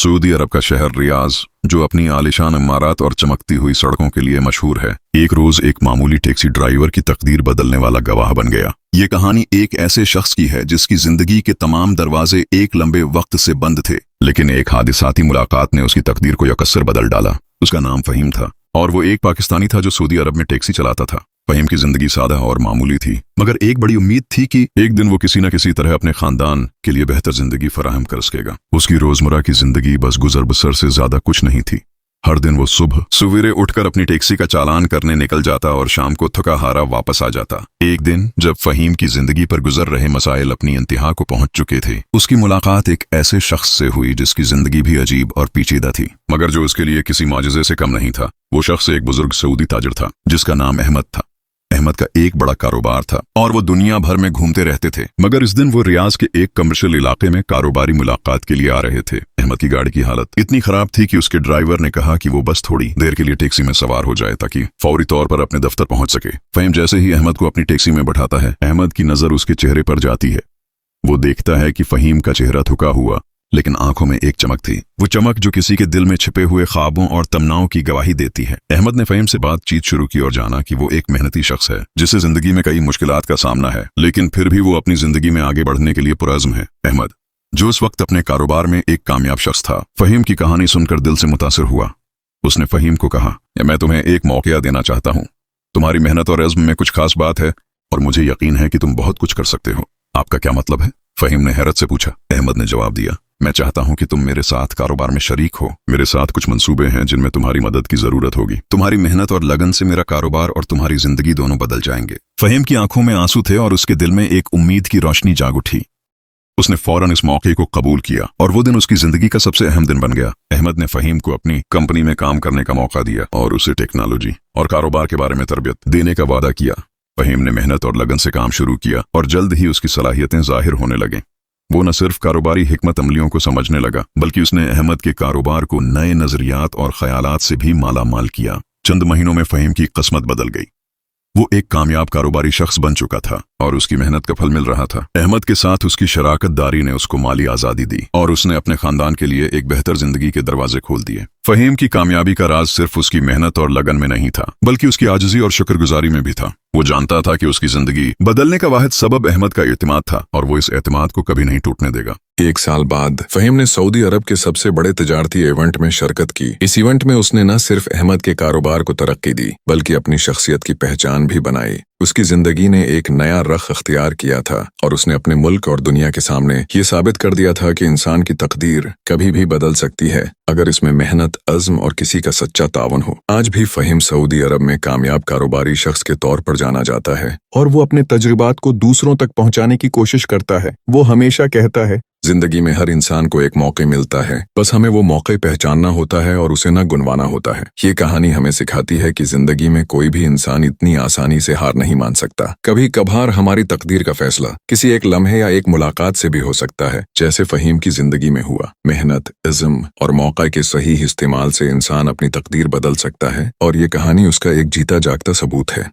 Saudi अरब का शहर रियाज, जो अपनी आलीशान इमारत और चमकती हुई सड़कों के लिए मशहूर है, एक रोज एक मामूली टैक्सी ड्राइवर की तकदीर बदलने वाला गवाह बन गया। ये कहानी एक ऐसे शख्स की है जिसकी जिंदगी के तमाम दरवाजे एक लंबे वक्त से बंद थे, लेकिन एक हादिसाती मुलाकात ने उसकी तकदीर को यकस्सर बदल डाला। उसका नाम फहीम था और वो एक पाकिस्तानी था जो सऊदी अरब में टैक्सी चलाता था। फहीम की जिंदगी सादा और मामूली थी, मगर एक बड़ी उम्मीद थी कि एक दिन वो किसी न किसी तरह अपने खानदान के लिए बेहतर जिंदगी फराहम कर सकेगा। उसकी रोजमर्रा की जिंदगी बस गुजर बसर से ज्यादा कुछ नहीं थी। हर दिन वो सुबह सवेरे उठकर अपनी टैक्सी का चालान करने निकल जाता और शाम को थका हारा वापस आ जाता। एक दिन जब फहीम की जिंदगी पर गुजर रहे मसाइल अपनी इंतहा को पहुंच चुके थे, उसकी मुलाकात एक ऐसे शख्स से हुई जिसकी जिंदगी भी अजीब और पेचीदा थी, मगर जो उसके लिए किसी मौजज़े से कम नहीं था। वो शख्स एक बुजुर्ग सऊदी ताजिर था जिसका नाम अहमद था। अहमद का एक बड़ा कारोबार था और वो दुनिया भर में घूमते रहते थे, मगर इस दिन वो रियाज के एक कमर्शियल इलाके में कारोबारी मुलाकात के लिए आ रहे थे। अहमद की गाड़ी की हालत इतनी खराब थी कि उसके ड्राइवर ने कहा कि वो बस थोड़ी देर के लिए टैक्सी में सवार हो जाए ताकि फौरी तौर पर अपने दफ्तर पहुंच सके। फहीम जैसे ही अहमद को अपनी टैक्सी में बैठाता है, अहमद की नजर उसके चेहरे पर जाती है। वो देखता है कि फहीम का चेहरा थका हुआ, लेकिन आंखों में एक चमक थी, वो चमक जो किसी के दिल में छिपे हुए ख्वाबों और तमन्नाओं की गवाही देती है। अहमद ने फहीम से बातचीत शुरू की और जाना कि वो एक मेहनती शख्स है जिसे जिंदगी में कई मुश्किलात का सामना है, लेकिन फिर भी वो अपनी जिंदगी में आगे बढ़ने के लिए पुरअज़्म है। अहमद, जो उस वक्त अपने कारोबार में एक कामयाब शख्स था, फहीम की कहानी सुनकर दिल से मुतासिर हुआ। उसने फहीम को कहा, मैं तुम्हें एक मौका देना चाहता हूँ। तुम्हारी मेहनत और अज़्म में कुछ खास बात है और मुझे यकीन है कि तुम बहुत कुछ कर सकते हो। आपका क्या मतलब है? फहीम ने हैरत से पूछा। अहमद ने जवाब दिया, मैं चाहता हूं कि तुम मेरे साथ कारोबार में शरीक हो। मेरे साथ कुछ मंसूबे हैं जिनमें तुम्हारी मदद की जरूरत होगी। तुम्हारी मेहनत और लगन से मेरा कारोबार और तुम्हारी जिंदगी दोनों बदल जाएंगे। फहीम की आंखों में आंसू थे और उसके दिल में एक उम्मीद की रोशनी जाग उठी। उसने फौरन इस मौके को कबूल किया और वो दिन उसकी जिंदगी का सबसे अहम दिन बन गया। अहमद ने फहीम को अपनी कंपनी में काम करने का मौका दिया और उसे टेक्नोलॉजी और कारोबार के बारे में तरबियत देने का वादा किया। फहीम ने मेहनत और लगन से काम शुरू किया और जल्द ही उसकी सलाहियतें जाहिर होने लगे। वो न सिर्फ कारोबारी हिकमत अमलियों को समझने लगा, बल्कि उसने अहमद के कारोबार को नए नजरियात और ख्यालात से भी माला माल किया। चंद महीनों में फहीम की किस्मत बदल गई। वो एक कामयाब कारोबारी शख्स बन चुका था और उसकी मेहनत का फल मिल रहा था। अहमद के साथ उसकी शराकत दारी ने उसको माली आज़ादी दी और उसने अपने खानदान के लिए एक बेहतर जिंदगी के दरवाजे खोल दिए। फहीम की कामयाबी का राज सिर्फ उसकी मेहनत और लगन में नहीं था, बल्कि उसकी आजिज़ी और शुक्रगुजारी में भी था। वो जानता था कि उसकी जिंदगी बदलने का वाहिद सबब अहमद का एतमाद था और वो इस एतमाद को कभी नहीं टूटने देगा। एक साल बाद फहीम ने सऊदी अरब के सबसे बड़े तिजारती इवेंट में शिरकत की। इस इवेंट में उसने न सिर्फ अहमद के कारोबार को तरक्की दी, बल्कि अपनी शख्सियत की पहचान भी बनाई। उसकी जिंदगी ने एक नया रख अख्तियार किया था और उसने अपने मुल्क और दुनिया के सामने ये साबित कर दिया था कि इंसान की तकदीर कभी भी बदल सकती है अगर इसमें मेहनत, अज़्म और किसी का सच्चा तावन हो। आज भी फहीम सऊदी अरब में कामयाब कारोबारी शख्स के तौर पर जाना जाता है और वो अपने तजुर्बात को दूसरों तक पहुंचाने की कोशिश करता है। वो हमेशा कहता है, जिंदगी में हर इंसान को एक मौका मिलता है, बस हमें वो मौके पहचानना होता है और उसे न गुनवाना होता है। ये कहानी हमें सिखाती है कि जिंदगी में कोई भी इंसान इतनी आसानी से हार नहीं मान सकता। कभी कभार हमारी तकदीर का फैसला किसी एक लम्हे या एक मुलाकात से भी हो सकता है, जैसे फहीम की जिंदगी में हुआ। मेहनत, इज़्म और मौका के सही इस्तेमाल से इंसान अपनी तकदीर बदल सकता है और ये कहानी उसका एक जीता जागता सबूत है।